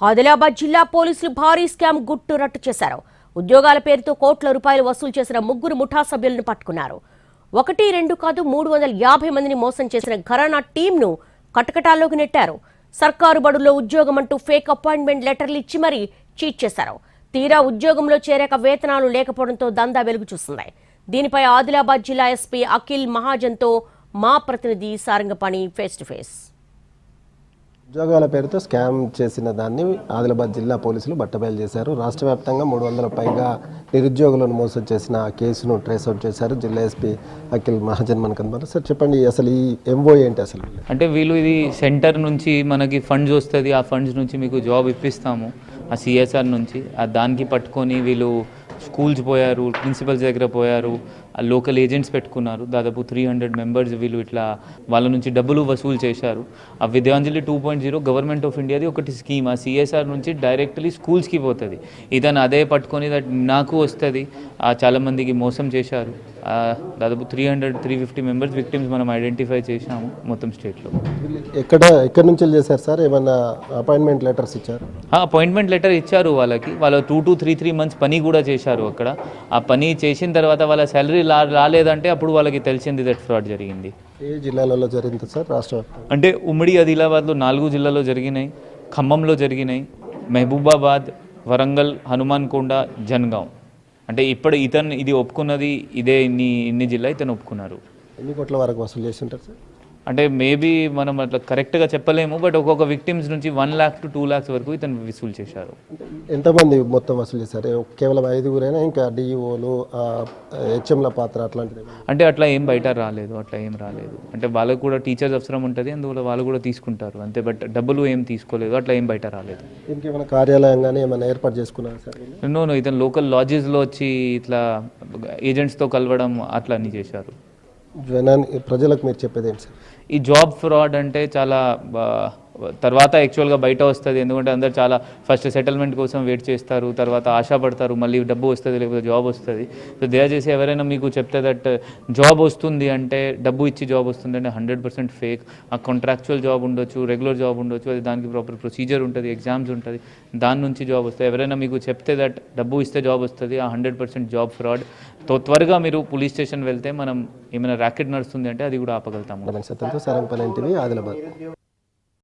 ఆదిలాబాద్ జిల్లా పోలీసులు భారీ స్కామ్ గుట్టు రట్టు చేశారు. ఉద్యోగాల పేరుతో కోట్ల రూపాయలు వసూలు చేసిన ముగ్గురు ముఠా సభ్యులను పట్టుకున్నారు. 1-2 కాదు 350 మందిని మోసం చేసిన ఘరానా టీంను కటకటాల్లోకి నెట్టారు. సర్కారు బడుల్లో ఉద్యోగం అంటూ ఫేక్ అపాయింట్మెంట్ లెటర్లు ఇచ్చి మరీ చీట్ చేశారు. తీరా ఉద్యోగంలో చేరాక వేతనాలు లేకపోవడంతో దందా వెలుగు చూస్తుంది. దీనిపై ఆదిలాబాద్ జిల్లా ఎస్పీ అఖిల్ మహాజన్తో మా ప్రతినిధి సారంగపాణి ఫేస్ టు ఫేస్. ఉద్యోగాల పేరుతో స్కామ్ చేసిన దాన్ని ఆదిలాబాద్ జిల్లా పోలీసులు బట్టబయలు చేశారు. రాష్ట్ర వ్యాప్తంగా 300 పైగా నిరుద్యోగులను మోసం చేసిన కేసును ట్రేస్అవుట్ చేశారు. జిల్లా ఎస్పీ అఖిల్ మహాజన్ మనకు కనబడతారు. సార్ చెప్పండి, అసలు ఈ ఎంఓ ఏంటి? అసలు అంటే వీళ్ళు ఇది సెంటర్ నుంచి మనకి ఫండ్స్ వస్తుంది, ఆ ఫండ్స్ నుంచి మీకు జాబ్ ఇప్పిస్తాము ఆ సిఎస్ఆర్ నుంచి. దానికి పట్టుకొని వీళ్ళు స్కూల్స్ పోయారు, ప్రిన్సిపల్స్ దగ్గర పోయారు, లోకల్ ఏజెంట్స్ పెట్టుకున్నారు. దాదాపు 300 మెంబర్స్ వీళ్ళు ఇట్లా వాళ్ళ నుంచి డబ్బులు వసూలు చేశారు. ఆ విద్యాంజలి 2.0 గవర్నమెంట్ ఆఫ్ ఇండియాది ఒకటి స్కీమ్, ఆ సిఎస్ఆర్ నుంచి డైరెక్ట్లీ స్కూల్స్కి పోతుంది. ఇతను అదే పట్టుకొని నాకు వస్తుంది. చాలామందికి మోసం చేశారు. దాదాపు 300-350 మెంబర్స్ విక్టిమ్స్ మనం ఐడెంటిఫై చేశాము మొత్తం స్టేట్లో. ఎక్కడి నుంచి చేశారు సార్? ఏమన్నా అపాయింట్మెంట్ లెటర్స్ ఇచ్చారు? అపాయింట్మెంట్ లెటర్ ఇచ్చారు వాళ్ళకి. వాళ్ళు 2 to 3 months పని కూడా చేశారు అక్కడ. ఆ పని చేసిన తర్వాత వాళ్ళ శాలరీ రాలేదంటే అప్పుడు వాళ్ళకి తెలిసింది దట్ ఫ్రాడ్ జరిగింది. ఏ జిల్లాలలో జరిగింది సార్? రాష్ట్ర అంటే ఉమ్మడి ఆదిలాబాద్లో 4 జిల్లాల్లో జరిగినాయి, ఖమ్మంలో జరిగినాయి, మహబూబాబాద్, వరంగల్, హనుమాన్కొండ, జన్గాం. అంటే ఇప్పుడు ఇది ఒప్పుకున్నది ఇదే ఇన్ని జిల్లా ఇతను ఒప్పుకున్నారు. ఎన్ని కోట్ల వరకు వసూలు చేసి ఉంటారు సార్? అంటే మేబీ మనం అట్లా కరెక్ట్గా చెప్పలేము, బట్ ఒక్కొక్క విక్టిమ్స్ నుంచి 1 lakh to 2 lakhs వరకు ఇతను వసూలు చేశారు. ఎంతమంది మొత్తం వసూలు చేశారు? కేవలం 5గురైనా ఇంకా డిఈఓలు, హెచ్ఎంల పాత్ర అట్లాంటిది? అంటే అట్లా ఏం బయట రాలేదు, అంటే వాళ్ళకు కూడా టీచర్స్ అవసరం ఉంటుంది, అందువల్ల వాళ్ళు కూడా తీసుకుంటారు అంతే. బట్ డబ్బులు ఏం తీసుకోలేదు, అట్లా ఏం బయట రాలేదు. దీనికి ఏమైనా కార్యాలయంగానే ఏమైనా ఏర్పాటు చేసుకున్నారు సార్? నో, ఇతను లోకల్ లాడ్జెస్లో వచ్చి ఇట్లా ఏజెంట్స్తో కలవడం అట్లా అన్నీ చేశారు. ప్రజలకు మీరు చెప్పేది ఏంటి సార్? ఈ జాబ్ ఫ్రాడ్ అంటే చాలా తర్వాత యాక్చువల్గా బయట వస్తుంది. ఎందుకంటే అందరు చాలా ఫస్ట్ సెటిల్మెంట్ కోసం వెయిట్ చేస్తారు, తర్వాత ఆశపడతారు మళ్ళీ డబ్బు వస్తుంది లేకపోతే జాబ్ వస్తుంది. సో దయచేసి ఎవరైనా మీకు చెప్తే దట్ జాబ్ వస్తుంది అంటే, డబ్బు ఇచ్చి జాబ్ వస్తుంది అంటే 100% ఫేక్. ఆ కాంట్రాక్చువల్ జాబ్ ఉండొచ్చు, రెగ్యులర్ జాబ్ ఉండొచ్చు, అది దానికి ప్రాపర్ ప్రొసీజర్ ఉంటుంది, ఎగ్జామ్స్ ఉంటుంది, దాని నుంచి జాబ్ వస్తుంది. ఎవరైనా మీకు చెప్తే దట్ డబ్బు ఇస్తే జాబ్ వస్తుంది, ఆ 100% జాబ్ ఫ్రాడ్. త్వరగా మీరు పోలీస్ స్టేషన్ వెళ్తే మనం ఏమైనా ర్యాకెట్ నడుస్తుంది అంటే అది కూడా ఆపగలుగుతాము. సారంగపాణి, ఆదిలాబాద్.